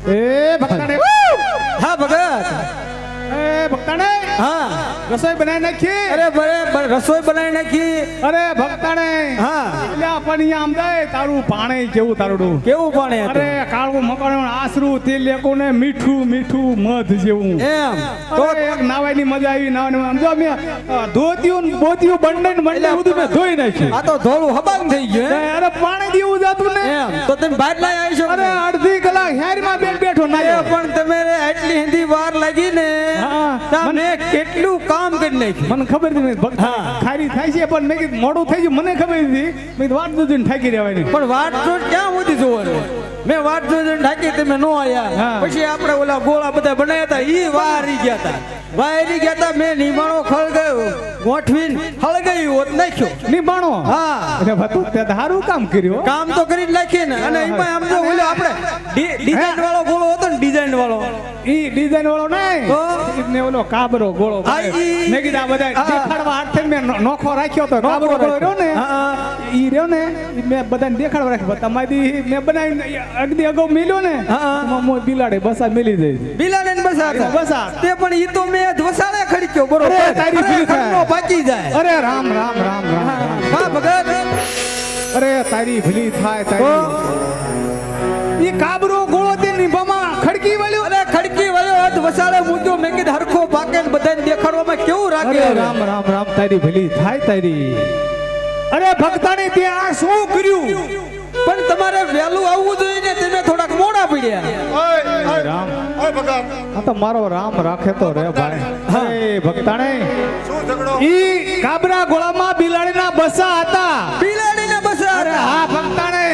એ ભક્તાને હા ભગત એ ભક્તાને હા રસોઈ બનાવી નાખી અરે બરે રસોઈ બનાવી નાખી અરે ભક્તાને હા એટલે પણ આમ જાય તારું પાણી કેવું તારું કેવું પાણી હતું? અરે કાળું મકાણું આસરું તેલ લેકું ને મીઠું મીઠું મધ જેવું એમ તો એક નાવાની મજા આવી નાવાની આમ જો મેં ધોતિયું ને બોતિયું બંને બંને બધું મેં ધોઈ નાખ્યું આ તો ધોળું હબાંગ થઈ ગયું હે? અરે પાણી દેવું જાતું ને એમ તો તમે બહાર લઈ આવી છો અરે અડધી કલાક હેરમાં બેઠો એ ના પણ તમે આટલી હિન્દી વાર લાગી ને હા. તમને કેટલું કામ કરી નાખ્યું મને ખબર નથી ભક્ત હા. ખારી થાય છે પણ મેં કીધું મોડું થઈ ગયું મને ખબર નથી મેં કીધું વાત જોઈને થાકી રહેવાની પણ વાટ જો ક્યાં સુધી જોવાનું મેં વાટ જોઈને ઢાકી તમે નો આયા હા. પછી આપણે ઓલા ગોળા બધા બનાવ્યા હતા ઈ વારી ગયા હતા વારી ગયા હતા મેં નિમાણો ખળગાયો ગોઠવીને હળગાયું હોત નાખ્યો નિભાણો હા અરે ભતો તે સારું કામ કર્યું કામ તો કરી જ નાખીએ ને અને એમાં આમ જો ઓલો આપણે ડિઝાઇન વાળો ગોળો હતો ને ડિઝાઇન વાળો ઈ ડિઝાઇન વાળો નહીં તો? ને ઓલો કાબરો ગોળો હા, ઈ- મેં કીધા બધા હા. દેખાડવા હાથ થઈને મેં નોખો રાખ્યો તો કાબરો ગોળો રહ્યો ને હા. ઈ રહ્યો ને ઈ મેં બધાને દેખાડવા રાખ્યો તમારી મેં બનાવી અગદી અગાઉ મેલ્યો ને હા. એમાં મોય બિલાડે બસા મેલી જાય બિલાડે ને બસા હતા. બસા. તે પણ ઈ તો મેં વસાડે ખડક્યો બરોબર અરે, તારી ભીલ થાય. ઘરનો બાકી જાય અરે રામ રામ રામ રામ હા ભગત અરે તારી ભલી થાય તારી ઈ કાબરો ગોળો તે નિભામાં ખડકી વાળ્યો અરે ખડકી વાળો હાથ વસાડે મૂક્યો મેં કીધું હરખો પાકે ને બધાને દેખાડવામાં કેવું રાખે અરે રામ રામ રામ તારી ભલી થાય તારી અરે ભક્તાને તે આ શું કર્યું પણ તમારે વહેલું આવવું જોઈએ ને તમે થોડાક મોડા પડ્યા રામ આ તો મારો રામ રાખે તો રે ભાઈ હે ભક્તાને શું ઝઘડો ઈ કાબરા ગોળામાં બિલાડીના બસા હતા બિલાડીને બસા અરે હતા. હા ભક્તાને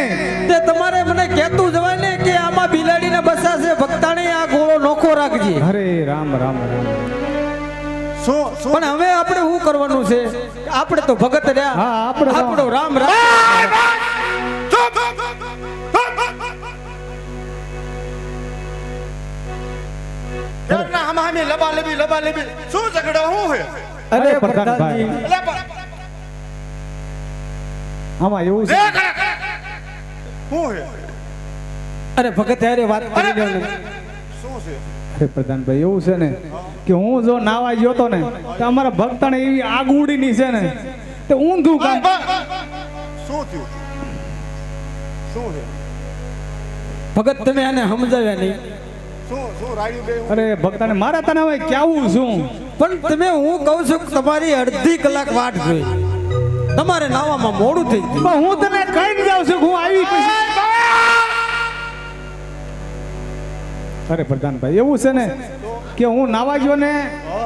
તે તમારે મને કહેતું જવાય ને કે આમાં બિલાડીને બસા છે ભક્તાણી આ ગોળો નોખો રાખજે અરે રામ રામ રામ શું શું પણ હવે આપણે શું કરવાનું છે આપણે તો ભગત રહ્યા હા, આપણે તો- આપણો રામ રામ ઘરના હમામી લબા લેબી શું ઝઘડો હું હે અરે પ્રધાનભાઈ એટલે પણ આમાં એવું છે રે કરે હું હે અરે ભગત યારે વાત કરી લ્યો ને શું છે અરે પ્રધાનભાઈ એવું છે ને કે હું જો નાવા ગયો તો ને તો અમારા ભક્તાને એવી આગ ઉડીની છે ને તે ઊંધું કામ શું થયું શું છે ભગત તમે આને સમજાવ્યા નહીં શું શું રાડ્યું બે અરે ભક્તાને મારે તને હવે કેવું શું પણ તમે હું કહું છું કે તમારી અડધી કલાક વાટ જોઈ તમારે નાવામાં મોડું થઈ ગયું પણ હું તને કઈ જાઉં છું હું આવી પછી અરે પ્રધાનભાઈ એવું છે ને કે હું નાવા ગયો ને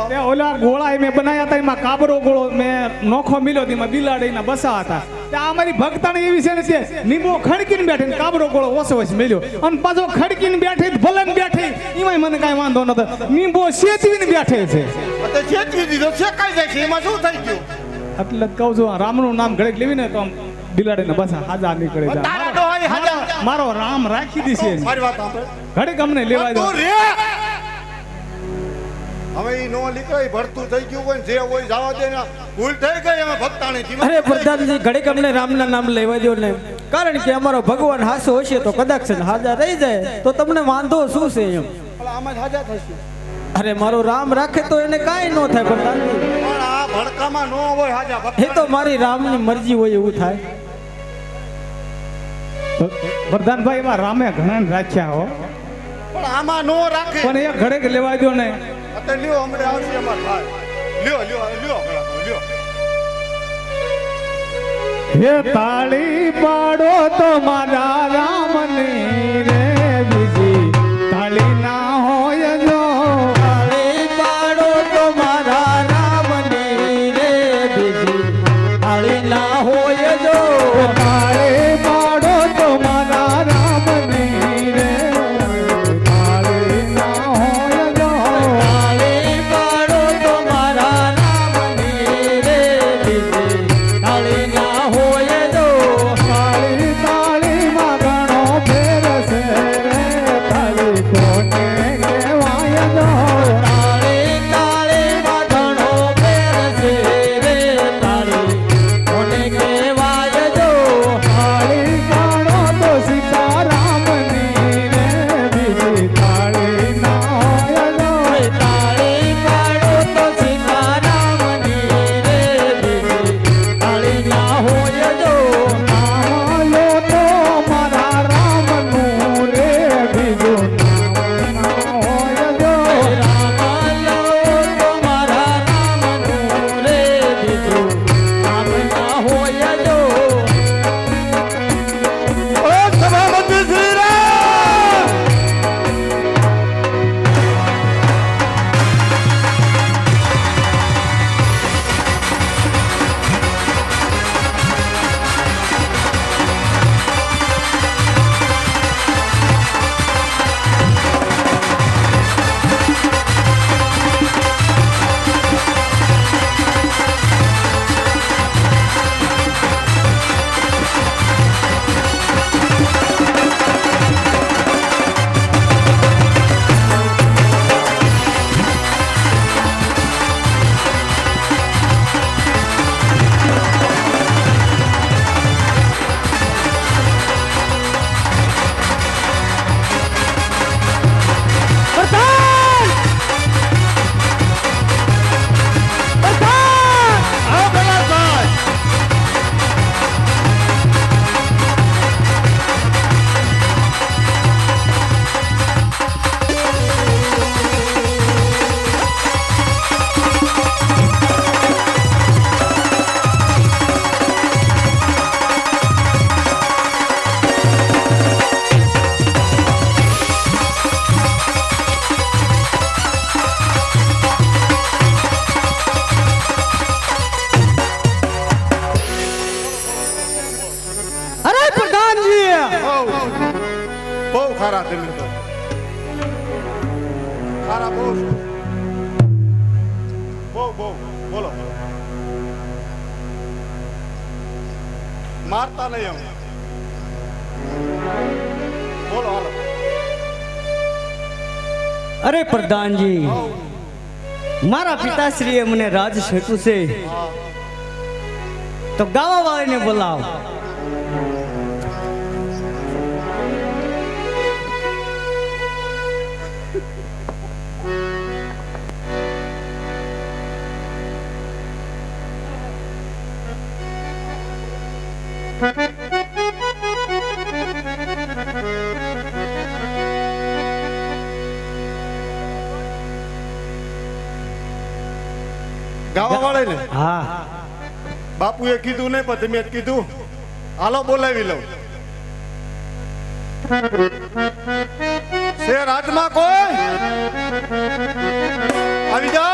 તે ઓલા ગોળા મેં બનાવ્યા હતા એમાં કાબરો ગોળો મેં નોખો મિલ્યો તેમાં બિલાડીના બસા હતા ત્યાં અમારી ભક્તાને એવી છે ને તે નીંબો ખડકીને બેઠી ને કાબરો ગોળો ઓછો ઓછો મેલ્યો અને પાછો ખડકીને બેઠી ભલે ને બેઠી એમાં મને કાંઈ વાંધો નતો નીંબો શેતીને બેઠે છે તે છેતરી દીધો શેકાઈ જાય છે એમાં શું થઈ ગયું એટલે જ કહું છું આ રામનું નામ ઘડીક લેવી ને તો આમ બિલાડીના બસા હાજા નીકળે છે તારા ડોહાઈ હાજા. મારો રામ રાખી દીશે મારી વાત સાંભળ ઘડીક અમને લેવા દો તું રે હવે ઈ નો લીકઈ ભરતું થઈ ગયું હોય ને જે હોય જવા દે ને ભૂલ થઈ ગઈ અમે ભક્તાણી અરે પ્રધાનજી ઘડીક અમને રામના નામ લેવા દો ને કારણ કે અમારો ભગવાન હાસો હશે તો કદાચ હાજર રહી જાય તો તમને વાંધો શું છે એમ આમાં જ હાજા થશે અરે મારો રામ રાખે તો એને કાંઈ ન થાય પ્રધાનજી પણ આ ભડકામાં નો હોય હાજા એ ભક્તાણી. તો મારી રામની મરજી હોય એવું થાય પ્રધાનભાઈ એમાં રામે ઘણા રાખ્યા હો પણ આમાં નો રાખે પણ એ ઘડીક લેવા દો ને અત્યારે લ્યો હમણાં આવશે એમાં થાય લ્યો લ્યો લ્યો લ્યો હે તાળી પાડો તો મારા રામની રે બીજી તાળી ના હોય જો તાળી પાડો તો મારા રામની રે બીજી તાળી ના હોય જો તાળી પાડો તો મારા રામની રે તાળી ના હોય જો તાળી પાડો તો મારા રામની રે બીજી તાળી ના હોય જો તાળી તાળીમાં ઘણો ફેર છે રે તાળી કોને કહેવાય જો તાળી તાળીમાં ઘણો ફેર છે રે તાળી કોને કહેવાય જો તાળી પાડો તો સીતારામની રે બીજી જમીન તો સારા બહુ બહુ બહુ બોલો મારતા નહીં એમ બોલો હાલો અરે પ્રધાનજી, મારા પિતાશ્રીએ મને રાજ શેઠું છે, તો ગાવા વાળીને બોલાવ. ગાવા વાળે ને હા, બાપુએ કીધું નહીં પણ તમે જ કીધું. હાલો બોલાવી લઉં. છે રાજમાં કોઈ આવી જાઓ.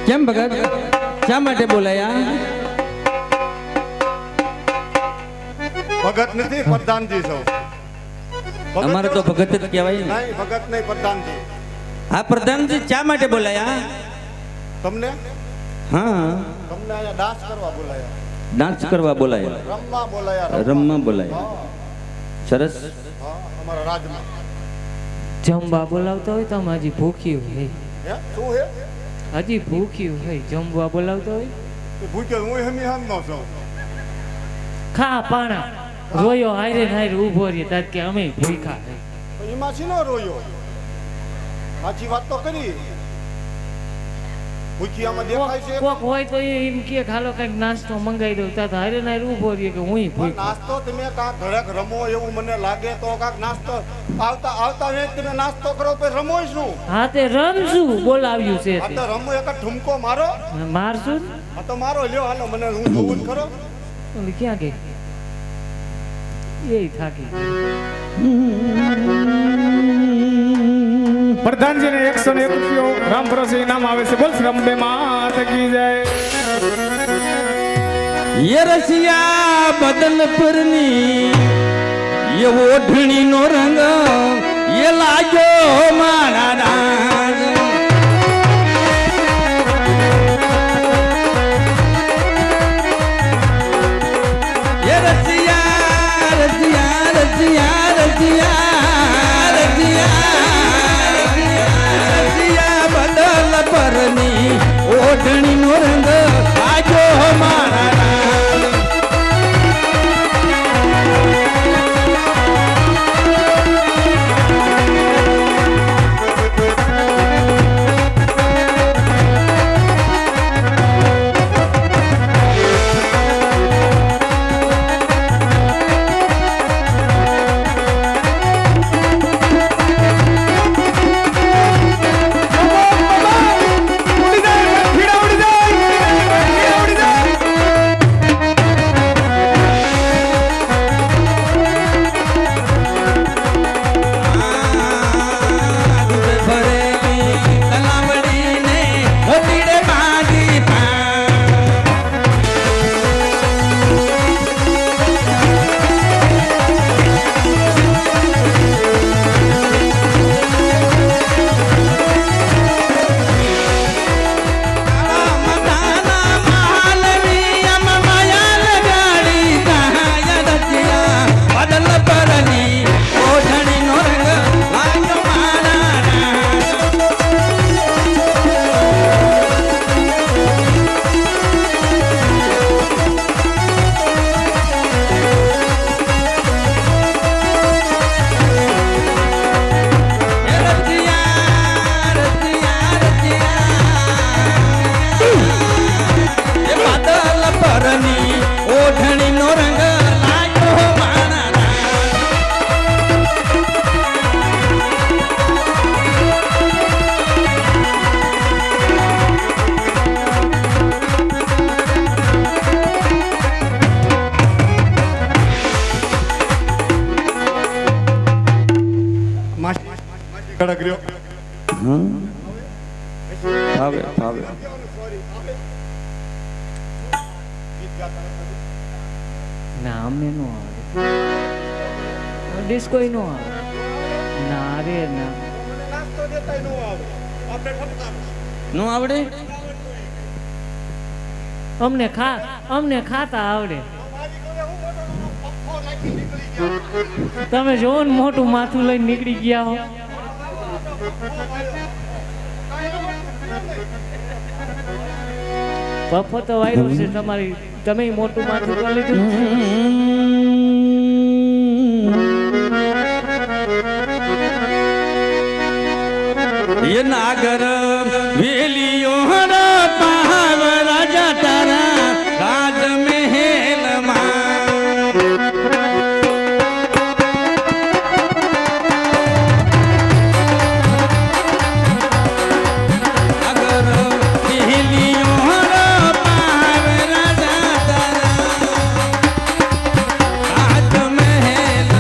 કેમ ભગત શા માટે બોલાયા? ભગત નથી, પ્રધાનજી છો. અમારે તો ભગત જ કહેવાય ને. નહીં, ભગત નહીં, પ્રધાનજી. હા પ્રધાનજી, શા માટે બોલાયા? તમને હા તમને અહીંયા દાસ કરવા બોલાયા. ડાન્સ કરવા બોલાય, રમવા બોલાયા રમવા બોલાય. સરસ. હા, અમારા રાજમાં જમવા બોલાવતા હોય તો આમ હજી ભૂખ્યું હોય, હે શું હે હજી ભૂખ્યું હોય, જમવા બોલાવતા હોય તું ભૂખ્યો હું હમી હામ નો છું ખા પાણા રોયો હારે ને હારે ઊભો રહે તાર કે અમે ભૂખા હે. તો એમાં છે ને રોયો સાચી વાત તો કરી ભૂખિયામાં દેખાય છે કોક હોય તો એમ કે ખાલો કઈક નાસ્તો મંગાવી દઉં તાર હારે ને હારે ઊભો રહે કે હું પણ ભૂખા. નાસ્તો તમે કાંક ઘડક રમો એવું મને લાગે તો કાંક નાસ્તો આવતા આવતા વેત તમે નાસ્તો કરો તો રમો શું હા તે રમશું બોલાવ્યું છે આ તે તો રમો એક જ ઠુમકો મારો મારશું જ. આ તો મારો લ્યો હાલો મને હું જોવું જ ખરો ઓલી ક્યાં ગઈ એ થાકી પ્રધાનજીને 101 રૂપિયો રામ ભરોસે ઇનામ આવે છે. બોલ શ્રી અંબે માત કી જય. ये रसिया बदल पરની ये ओढ़णी નો રંગ ये લાજો મારા ડાંગ. ये रसिया रसिया रसिया रसिया रसिया रसिया બદલ પરની ઓઢણી નો રંગ આજો મારા ડાંગ. ઉડી જાય ભીડા ઉડી જાય ઉડી જાય. દૂધ ભરેલી તલાવડીને હોતીડે બાંધી બદલ પરની ઓઢણી નો રંગ લાગ્યો મારા ડાંગ. રસિયા રસિયા રસિયા એ બદલ પરની ઓઢણી નો રંગ લાગ્યો મારા ડાંગ. કડક રહ્યો ભાવે ભાવે ના અમને નો આવે ડિસ્કો નો આવે ના રે ના નાસ્તો દેતાય નો આવે આપણે ઠપકા નો આવડે. અમને ખાતા આવડે. મારી ઘરે હું મોટો પપ્પો નાખી નીકળી ગયા તમે જોવો ને મોટું માથું લઈને નીકળી ગયા હો. પપ્પો તો વાયરો છે તમારી, તમે મોટું માથું કરી લીધું. ये नागर वेलियो पाव राजा तारा राज महल अगर वेलियो पाव राजा तारा राज महल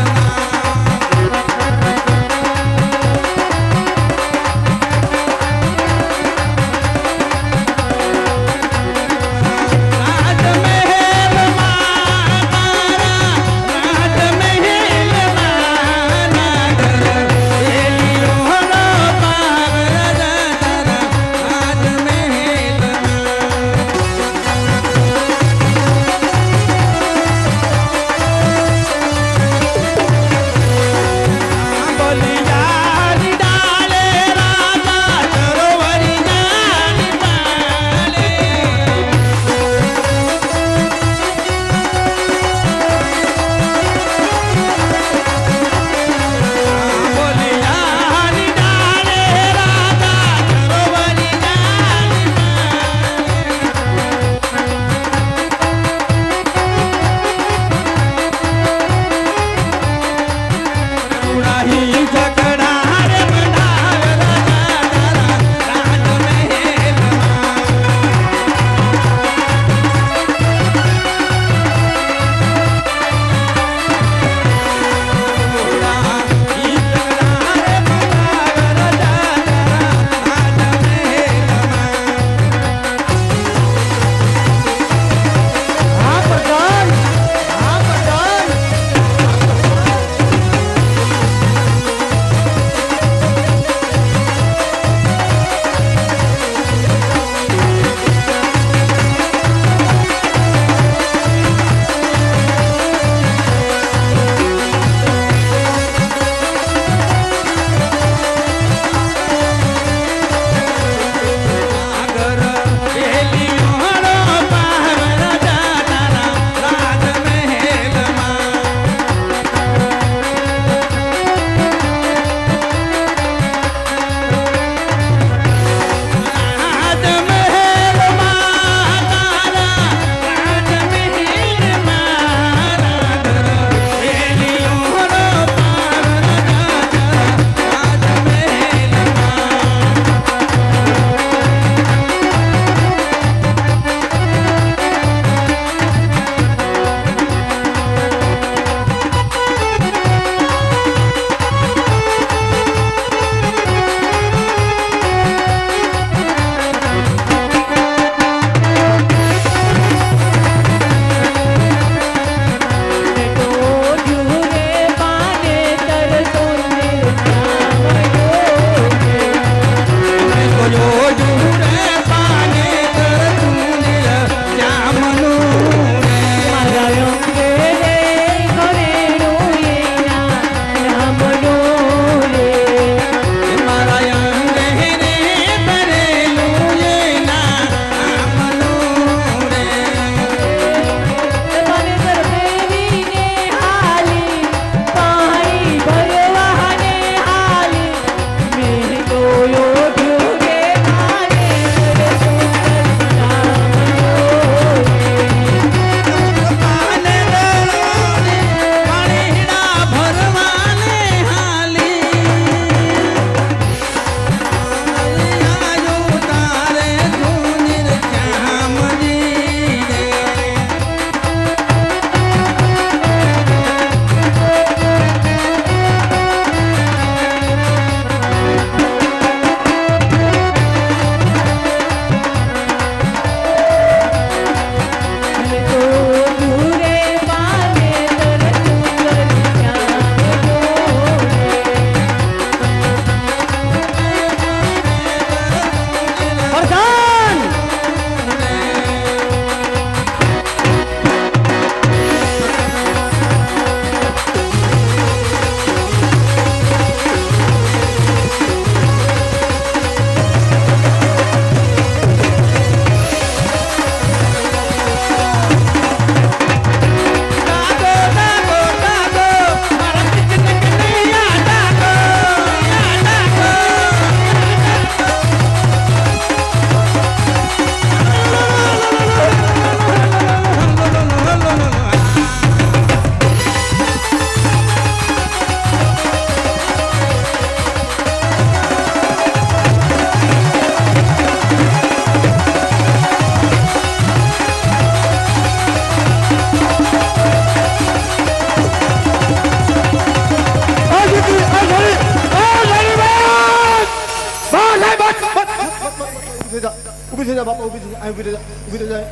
થઈ જા ઊભી થઈ જા બાપા ઊભી થઈ જા ઊભી થઈ જા ઊભી થઈ જા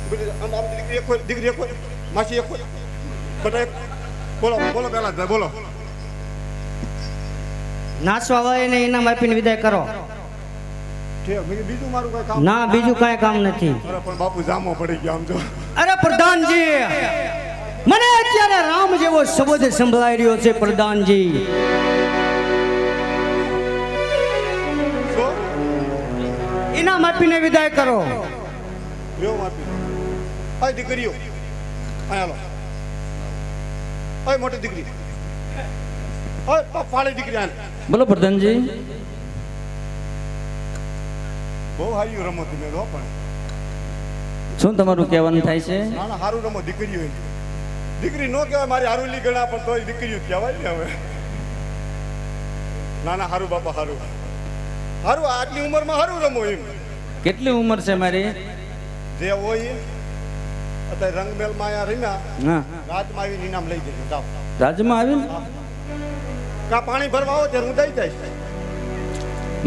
ઊભી થઈ જા આમ દીકરી એક હોય માસી એક હોય બધા એક બોલો બોલો પહેલા જ બોલો નાચવા વાળા ને ઇનામ આપીને વિદાય કરો. બીજું મારું કઈ કામ ના બીજું કાંઈ કામ નથી. અરે પણ બાપુ જામો પડી ગયા આમ જો અરે પ્રધાનજી, મને અત્યારે રામ જેવો શબ્દ સંભળાઈ રહ્યો છે પ્રધાનજી. શું ઇનામ આપીને વિદાય કરો. એવું આપી આ દીકરીઓ આ હાલો ઓય મોટી દીકરી ઓય પાળી દીકરી આને બોલો પ્રધાનજી. બહુ હારી રમો તમે લો પણ શું તમારું કહેવાનું થાય છે? ના ના હારું રમો દીકરીઓ દીકરી નો કહેવાય મારી હારુલી ગણા પણ તોય દીકરીઓ કહેવાય ને હવે ના ના હારું બાપા હારું હારું આટલી ઉંમરમાં હારું રમો એમ કેટલી ઉંમર છે મારી? જે હોય અત્યારે રંગમેલમાં અહીંયા રમ્યા હા, રાતમાં આવીને ઇનામ લઈ જજો જાઓ રાજ્યમાં આવીને કા પાણી ભરવા આવો ત્યારે હું દઈ જઈશ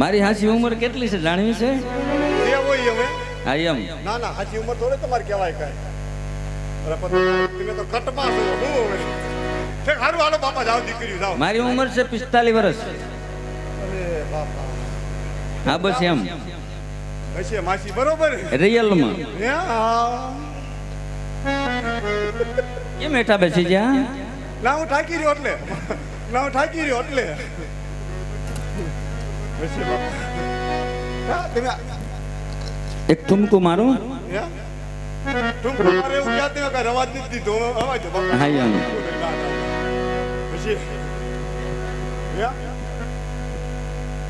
મારી હાચી ઉંમર કેટલી છે જાણવી છે? જે હોય હવે હા એમ. ના ના હાચી ઉંમર થોડે તમારે કહેવાય કાંઈ અરે પણ તમે તો કટમાં છો હું હવે ઠીક હારું હાલો બાપા જાઓ દીકરીઓ જાઓ મારી ઉંમર છે 45 વર્ષ. અરે બાપા હા બસ એમ હશે માસી બરોબર રિયલમાં. હા. કેમ હેઠા બેસી ગયા? ના હું ઠાકી રહ્યો એટલે ના હું ઠાકી રહ્યો એટલે હશે બાપા હા તમે એક ઠુમકું મારું. હે તું મારે એવું ક્યાં તે કાંઈ રવાજ નથી દીધો અવાજ બાપા હા એમ. હશે હે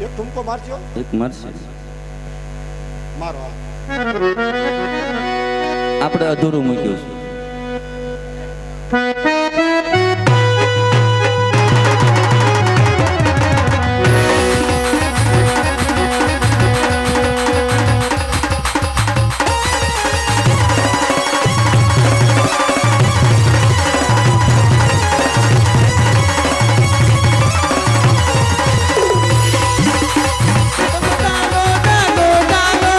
એક ઠુમકો મારજો એક મરશે. મારો આપણે અધૂરું મૂક્યું છે. Dalo, dalo, dalo,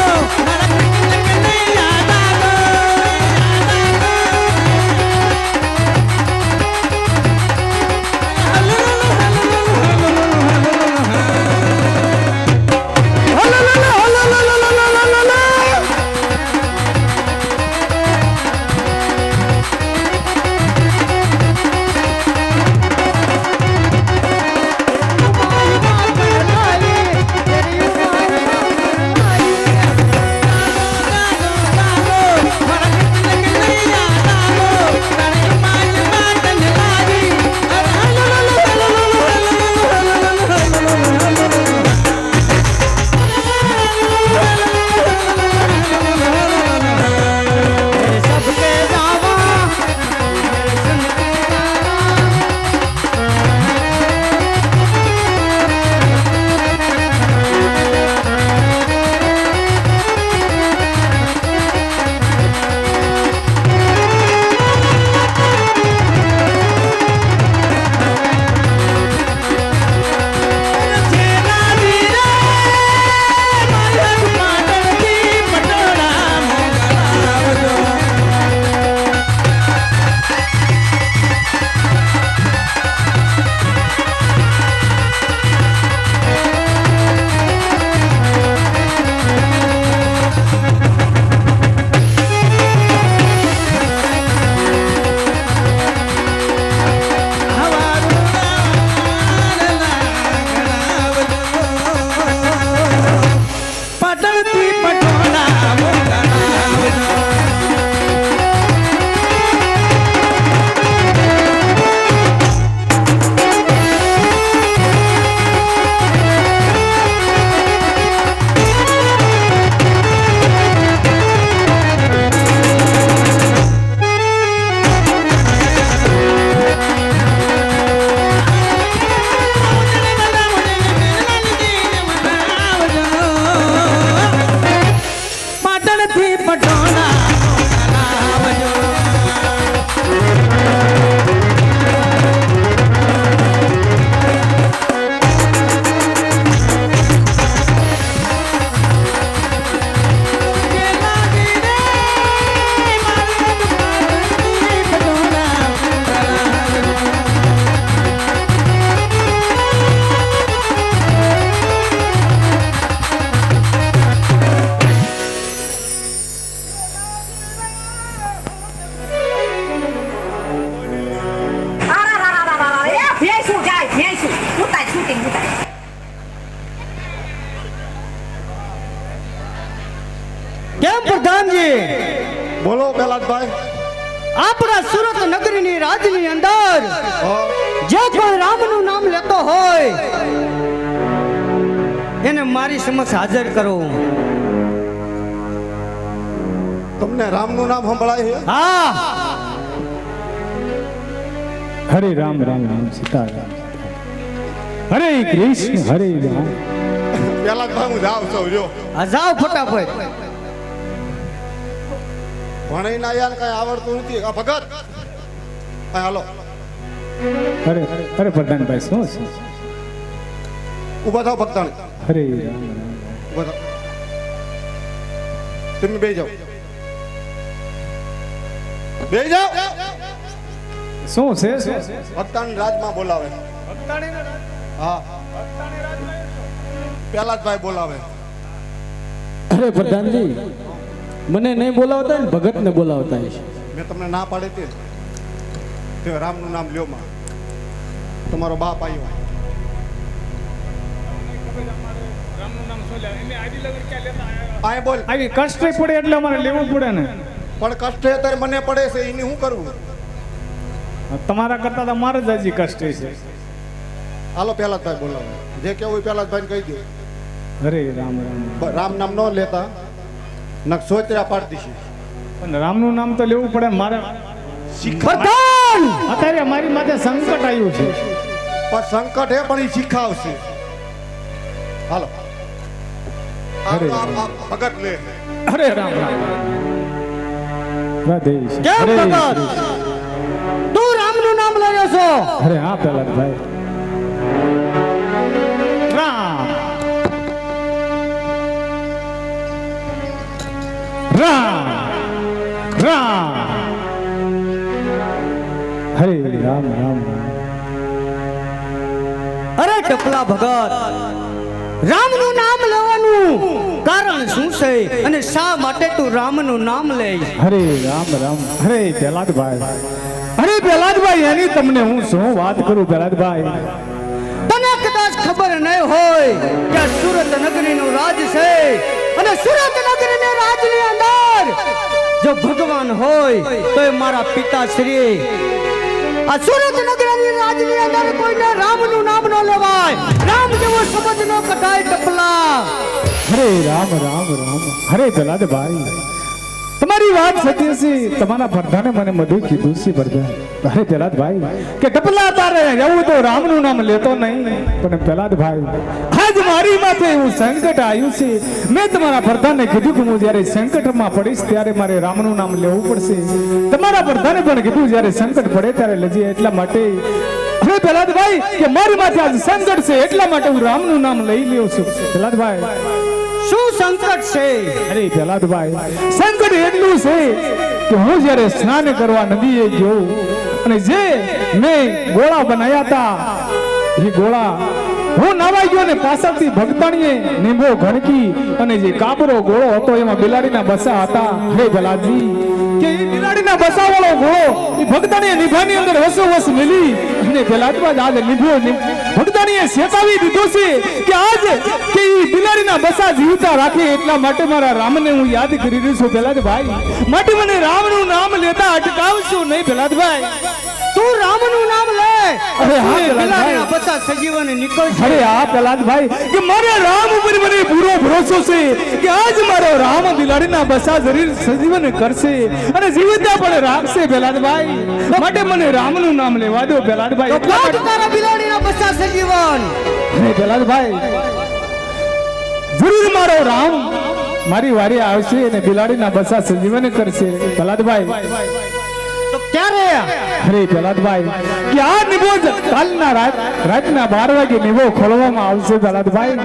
પ્રધાનજી બોલો પ્રહલાદભાઈ. આપણા સુરત નગરીની રાજની અંદર હા. જે કોઈ રામનું નામ લેતો હોય એને મારી સમક્ષ હાજર કરો. તમને રામનું નામ સંભળાય છે? હા, હરે રામ રામ રામ સીતારામ હરે કૃષ્ણ હરે રામ. પ્રહલાદભાઈ હું જાઉં છું જો. આ જાઓ ફટાફટ. ભણાઈ ના યાર કઈ આવડતું નથી. આ ભગત હા, હાલો અરે અરે પ્રધાનભાઈ શું છે? ઊભા થાવ ભક્તાણી. હરે રામ રામ ઊભા થાવ. તમે બેસી જાઓ. બેસી જાઓ. શું છે શું છે? ભક્તાણી રાજમાં બોલાવે. હા, પ્રહલાદભાઈ બોલાવે. અરે પ્રધાનજી મને નહીં બોલાવતા ને ભગત ને બોલાવતા હશે. મેં તમને ના પાડી હતી ને. તે રામનું નામ લ્યો માં. તમારો બાપ આવ્યો. આય બોલ. આવી કષ્ટ પડે એટલે અમારે લેવું પડે ને. પણ કષ્ટ અત્યારે મને પડે છે એની શું કરવું? તમારા કરતા તો મારે જ હજી કષ્ટ છે. હાલો પ્રહલાદભાઈ બોલાવે. જે કેવું હોય પ્રહલાદભાઈ કહી દો. હરે રામ રામ રામ નામ ન લેતા નક સોચરા પાડતી છે. પણ રામનું નામ તો લેવું પડે ને મારે. પ્રધાન અત્યારે મારી માથે સંકટ આવ્યું છે. પણ સંકટ હે પણ એ શીખાવશે. હાલો અરે. ભગત લે. હરે રામ રામ રાધે શ્યામ. કેમ હરે ભગત? કૃષ્ણ. તું રામનું નામ લઈ છો? અરે હા પ્રહલાદભાઈ. રામ રામ રામ હરે રામ રામ રામ. અરે ટપલા ભગત, રામનું નામ લેવાનું કારણ શું છે અને શા માટે તું રામનું નામ લે? હરે રામ રામ. હરે પ્રહલાદભાઈ. અરે પ્રહલાદભાઈ એની તમને હું શું વાત કરું પ્રહલાદભાઈ. તને કદાચ ખબર નહીં હોય કે આ સુરત નગરીનું રાજ છે અને સુરત નગરીના રાજની અંદર જો ભગવાન હોય તો એ મારા પિતાશ્રી. આ સુરત નગરીની રાજની અંદર કોઈને રામનું નામ ન લેવાય. રામ જેવો શબ્દ ન કઢાય ટપલા. હરે રામ રામ રામ. હરે પ્રહલાદભાઈ તમારી વાત સત્ય છે. તમારા પ્રધાને મને બધું કીધું છે પ્રધાન. હરે પ્રહલાદભાઈ કે ટપલા તારે રહેવું તો રામનું નામ લેતો નહીં. પણ પ્રહલાદભાઈ આજ મારી માથે એવું સંકટ આવ્યું છે. મેં તમારા પ્રધાને કીધું કે હું જ્યારે સંકટમાં પડીશ ત્યારે મારે રામનું નામ લેવું પડશે. તમારા પ્રધાને પણ કીધું જ્યારે સંકટ પડે ત્યારે લેજે. એટલા માટે હરે પ્રહલાદભાઈ કે મારી માથે આજ સંકટ છે એટલા માટે હું રામનું નામ લઈ લઉં છું. પ્રહલાદભાઈ શું સંકટ છે? અરે પ્રહલાદભાઈ સંકટ એટલું છે કે હું જ્યારે સ્નાન કરવા નદીએ ગયો અને જે મેં ગોળા બનાવ્યા હતા એ ગોળા હું નાવા ગયો ને પાછળથી ભગતાણીએ નીંબો ઘણકી અને જે કાબરો ગોળો હતો એમાં બિલાડીના બસા હતા. હે પ્રહલાદજી કે એ બિલાડીના બસા વાળો ગોળો એ ભગતાણીએ નિભાની અંદર વસોવસ મેલી અને પ્રહલાદભાઈ આજ નિભો ભગતાણીએ ચેતાવી દીધો છે કે આજ કે એ બિલાડીના બસા જીવતા રાખે એટલા માટે મારા રામને હું યાદ કરી રહ્યો છું પ્રહલાદભાઈ. માટે મને રામનું નામ લેતા અટકાવશો નહીં પ્રહલાદભાઈ. તું રામનું નામ લે. અરે હા બિલાડીના પ્રહલાદભાઈ. બચ્ચા સજીવન નીકળશે. અરે હા પ્રહલાદભાઈ કે મારે રામ ઉપર મને પૂરો ભરોસો છે કે આજ મારો રામ બિલાડીના બસા જરૂર સજીવન કરશે અને જીવતા પણ રાખશે પ્રહલાદભાઈ. માટે મને રામનું નામ લેવા દો પ્રહલાદભાઈ. લાટ તારા બિલાડીના બચ્ચા સજીવન. અરે પ્રહલાદભાઈ જરૂર મારો રામ મારી વારી આવશે અને બિલાડીના બસા સજીવન કરશે પ્રહલાદભાઈ. તો ક્યારે? અરે પ્રહલાદભાઈ કે આ નિબો કાલના રાતના 12 વાગે નિબો ખોલવામાં આવશે પ્રહલાદભાઈ.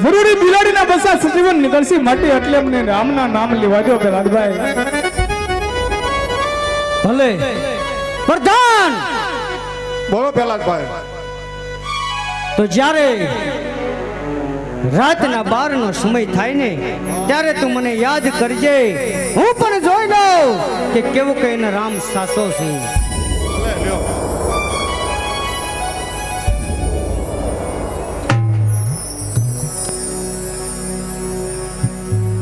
જરૂરી બિલાડીના બસા સજીવન નીકળશે માટે એટલે અમને રામના નામ લેવા દો પ્રહલાદભાઈ. ભલે પ્રધાન. બોલો પ્રહલાદભાઈ. તો જ્યારે રાતના 12 નો સમય થાય ને ત્યારે તું મને યાદ કરજે. હું પણ જોઈ લઉં કે કેવો કઈને રામ સાસો છે. ભલે લ્યો.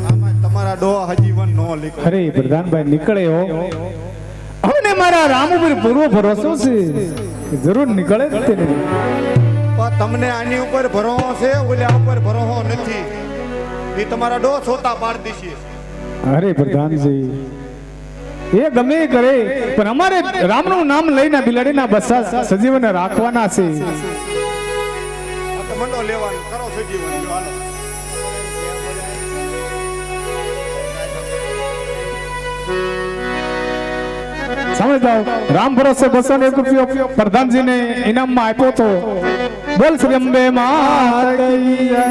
આમાં તમારા ડોહા હજીવન નો લીકળે. અરે પ્રધાનભાઈ નીકળે હો હવે મારા રામ ઉપર પૂરો ભરોસો છે જરૂર નીકળે જ તે નહીં. પણ તમને આની ઉપર ભરોસો છે, ઓલા ઉપર ભરોસો નથી. એ તમારા ડો છોતા પાડી દેશે. અરે પ્રધાનજી એ ગમે એ કરે પણ અમારે રામનું નામ લઈને બિલાડીના બચ્ચા સજીવન રાખવાના છે. આ તો મંડો લેવાનું કરો સજીવન લ્યો, હાલો. સમજદાર રામ ભરોસે 201 રૂપિયો પ્રધાનજીને ઇનામમાં આપ્યો તો. બોલ શ્રી અંબે માત કી જય.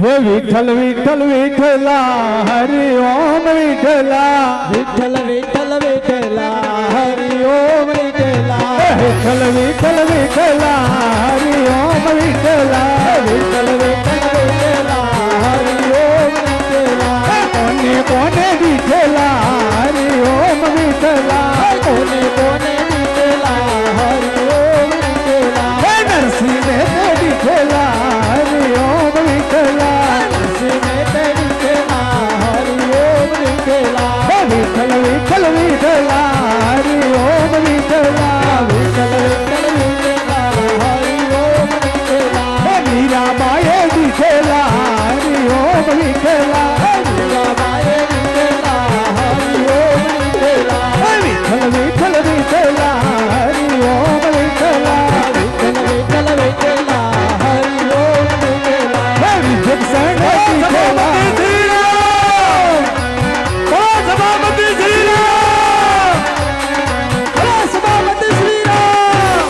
હે વિઠ્ઠલ વિઠ્ઠલ વિઠ્ઠલા હરિ ઓમ વિઠ્ઠલા વિઠ્ઠલ વિઠ્ઠલ વિઠ્ઠલા હરિ ઓમ વિઠ્ઠલા વિઠ્ઠલ વિઠ્ઠલ વિઠ્ઠલા હરિ ઓમ વિઠ્ઠલા વિઠ્ઠલ વિઠ્ઠલ વિઠ્ઠલા હરિ ઓમ વિઠ્ઠલા કોને કોને વિઠ્ઠલા હરિ ઓમ વિઠ્ઠલા કોને કોને વિઠ્ઠલા હરિ ઓમ વિઠ્ઠલા હે નરસિંહ ને વિઠ્ઠલા હરિ ઓમ વિઠ્ઠલા સિને તે વિઠ્ઠલા હરિ ઓમ વિઠ્ઠલા હે વિઠ્ઠલ વિઠ્ઠલ વિઠ્ઠલા હરિ ઓમ વિઠ્ઠલા વિઠ્ઠલ વિઠ્ઠલ વિઠ્ઠલા હરિ ઓમ વિઠ્ઠલા હે મીરાબાઈએ વિઠ્ઠલા હરિ ઓમ વિઠ્ઠલા મીરાબાઈએ વિઠ્ઠલા હરિ ઓમ વિઠ્ઠલા હે વિઠ્ઠલ વિઠ્ઠલ વિઠ્ઠલા હરિ ઓમ વિઠ્ઠલા વિઠ્ઠલ વિઠ્ઠલ વિઠ્ઠલા હરિ ઓમ વિઠ્ઠલા હે વિજયક્ષણ વિઠ્ઠલા સભાપતિ શ્રી રામ સભાપતિ શ્રી રામ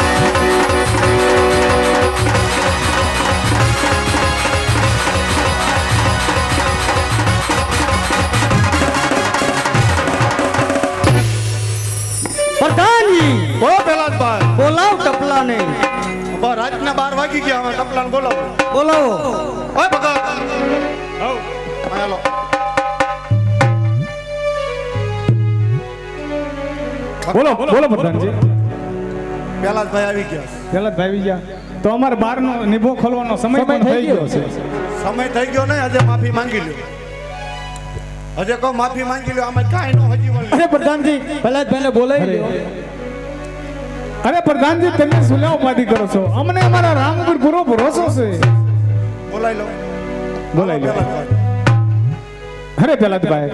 પ્રધાનજી બોલો પેલાભાઈ. બોલાવ ટપલાને બસ રાતના 12 વાગી ગયા, હવે ટપલાને બોલાવો. બોલાવો ઓય ભગત હવ હાલો. બોલો બોલો પ્રધાનજી. પેલાભાઈ આવી ગયા. પેલા જ ભાઈ ગયા તો અમારે બારનો નિભો ખોલવાનો સમય પણ થઈ ગયો છે. સમય થઈ ગયો ને, આજે માફી માંગી લ્યો. હજે કહો માફી માંગી લ્યો. આમાં કાંઈ નો હજીવન લ્યો. અરે પ્રધાનજી પહેલા જ ભાઈને બોલાવી લ્યો અરે પ્રધાનજી તમે સુલા ઉપાધિ કરો છો, અમને અમારા રામ ઉપર પૂરો ભરોસો છે. બોલાઈ લો. બોલાઈ લો. પેલાભાઈ. અરે પેલા જ ભાઈ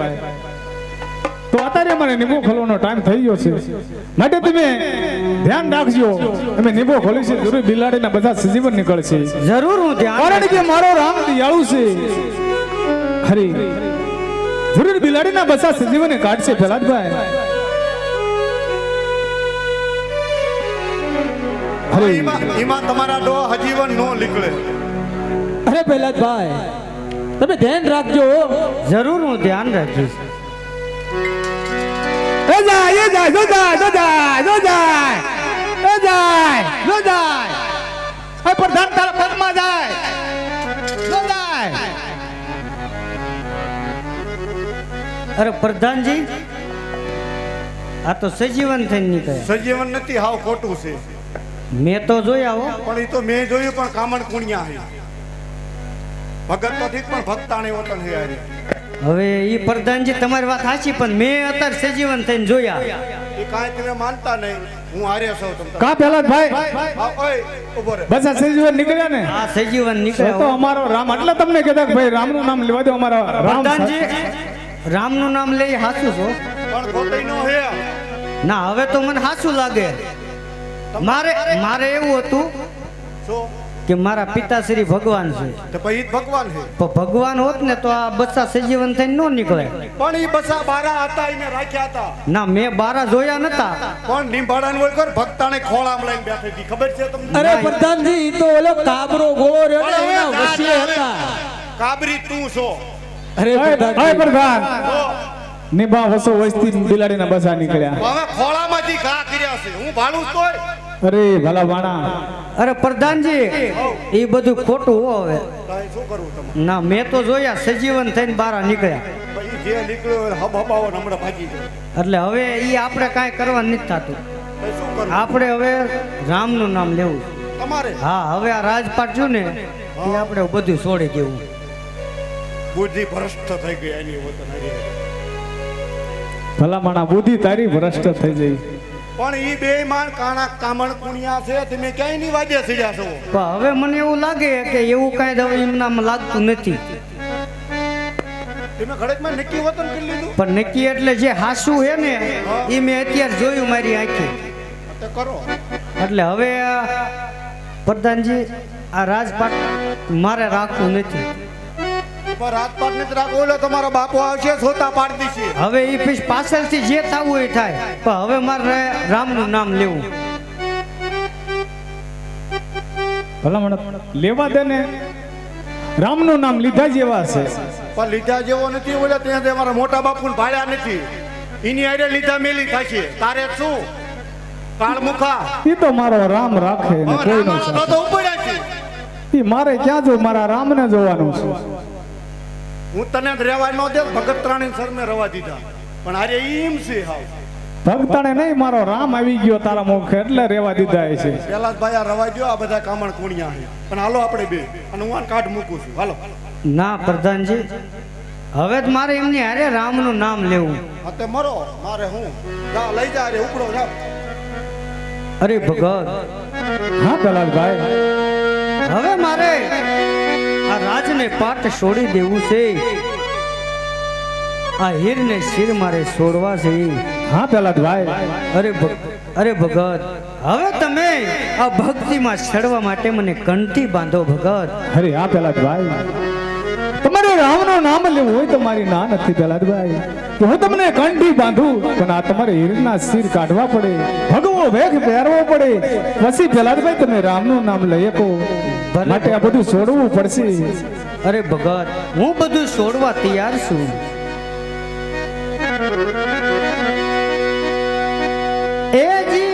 તો અત્યારે અમારે નિભો ખોલવાનો ટાઈમ થઈ ગયો છે, માટે તમે ધ્યાન રાખજો. અમે નિભો ખોલી છે જરૂર બિલાડીના બધા સજીવન નીકળશે, જરૂર હું ધ્યાન કારણ કે મારો રામ દયાળુ છે. હરી જરૂર બિલાડીના બધા સજીવને કાઢશે પેલા જ ભાઈ. હરી એમાં તમારા ડો હજીવન નો નીકળે. અરે પહેલા જ ભાઈ તમે ધ્યાન રાખજો. જરૂર હું ધ્યાન રાખીશ. એ જાય જો જાય એ પ્રધાન તારા પગમાં જાય જો જાય. અરે પ્રધાનજી આ તો સજીવન થઈને નીકળે. સજીવન નથી, હાવ ખોટું છે. મેં તો જોયા હો. પણ એ તો મેં જોયું, પણ કામણ કુણ્યા છે. ભગત તો ઠીક, પણ ભક્તાણી વતન છે યાર. હવે ઈ પ્રધાનજી તમારી વાત સાચી, પણ મેં અત્યારે સજીવન થઈને જોયા. એ કાંઈ તમે માનતા નહીં. હું હારે છું તમ તાર. કા પેલા જ ભાઈ હા, ઓય ઉભો રે. બસ આ સજીવન નીકળ્યા ને આ સજીવન તો નીકળ્યા તો હો. અમારો રામ એટલે તમને કહેતા કે ભાઈ રામનું નામ લેવા દો. અમારા રામ પ્રધાનજી રામનું નામ લઈ હાચું છો? પણ ખોટી નો હે. ના હવે તો મને હાચું લાગે. મારે એવું હતું શું કે મારા પિતાશ્રી ભગવાન છે, તો પછી ઈ જ ભગવાન છે. પણ ભગવાન હોત ને તો આ બચ્ચા સજીવન થઈને નો નીકળે. પણ ઈ બસા બારા હતા, એને રાખ્યા હતા. ના મેં બારા જોયા નતા. પણ નિંભાડાને ઓળ કર ભક્તાને ખોળામાં લઈને બેઠી હતી, ખબર છે તમને? અરે પ્રધાનજી ઈ તો ઓલો કાબરો ગોળો રહ્યો ને એના વસીએ હતા. કાબરી તું છો. અરે અય પ્રધાનજી. પ્રધાન નિભા વસો વસ્તી બિલાડીના બસા નીકળ્યા. હવે ખોળામાંથી ઘા કર્યા છે હું ભાડું તોય અરે ભલા વાણા, અરે પ્રધાનજી એ બધું ખોટું હો હવે. તાય શું કરવું તમારે ના મેં તો જોયા સજીવન થઈને બહાર નીકળ્યા. પછી જે નીકળ્યો હોય હબાવો ને હમણાં ભાગી ગયો એટલે હવે એ આપણે કાંઈ કરવા નથી થતું. તાય શું કરવું આપણે હવે રામનું નામ લેવું. તમારે હા હવે આ રાજપાટ છું ને એ આપણે બધું છોડી દેવું. બુદ્ધિ ભ્રષ્ટ થઈ ગઈ એની વતન હારી. ભલા માણા બુદ્ધિ તારી ભ્રષ્ટ થઈ જઈ. પણ ઈ બે માણ કાણા કામણ કુણિયા છે તમે ક્યાંય ની વાજે સીડ્યા છો પણ હવે મને એવું લાગે કે એવું કાંઈ હવે એમનામાં લાગતું નથી. તમે ખડકમાં નક્કી વતન કરી લીધું પણ નક્કી એટલે જે હાસુ છે ને એ મેં અત્યારે જોયું મારી આંખે. તો કરો એટલે હવે પ્રધાનજી આ રાજપાટ મારે રાખવું નથી. પણ રાજપાટ ને રાખો ઓલો તમારો બાપો આવશે સોતા પાડી દેશે હવે એ પીછ પાછળથી જે થવું એ થાય પણ હવે મારે રામનું નામ લેવું. ભલા માણા લેવા દે ને, રામનું નામ લીધા જેવા છે. પણ લીધા જેવો નથી ઓલા ત્યાં મારા મોટા બાપુ ને ભાડ્યા નથી એની આરે લીધા મેલી થશે તારે શું કાળમુખા એ તો મારો રામ રાખે ને હવે કોઈ નો રામાનો તો ઉપડ્યા છે એ મારે ક્યાં જો મારા રામને જોવાનું છે. હું તને જ રહેવા ન દે ભગત ત્રાણી સરને રવા દીધા પણ અરે એમ છે હાવ ભક્તાને નહીં, મારો રામ આવી ગયો તારા મુખે એટલે રેવા દીધા છે. પેલા જ ભાઈ આ રવા દો આ બધા કામણ કુણિયા છે પણ હાલો આપણે બે અને હું આને કાઢ મૂકું છું હાલો ના પ્રધાનજી હવે જ મારે એમની હારે રામનું નામ લેવું. હા તે મરો મારે હું જા લઈ જા રે ઉપડો જા અરે ભગત હા પ્રહલાદભાઈ, હવે મારે આ રાજને પાટ છોડી દેવું છે. આ હીરને શિર મારે છોડવા છે. હા પ્રહલાદભાઈ, અરે ભગત હવે તમે આ ભક્તિમાં ચડવા માટે મને કંઠી બાંધો ભગત. અરે હા પ્રહલાદભાઈ, તમારે રામનું નામ લેવું હોય તો મારી ના નથી પ્રહલાદભાઈ કે હું તમને કંઠી બાંધું, પણ આ તમારે હીરના શિર કાઢવા પડે, ભગવો વેગ પહેરવો પડે, પછી પ્રહલાદભાઈ તમે રામનું નામ લઈ શકો. માટે આ બધું છોડવું પડશે. અરે ભગત હું બધું છોડવા તૈયાર છું. એ જી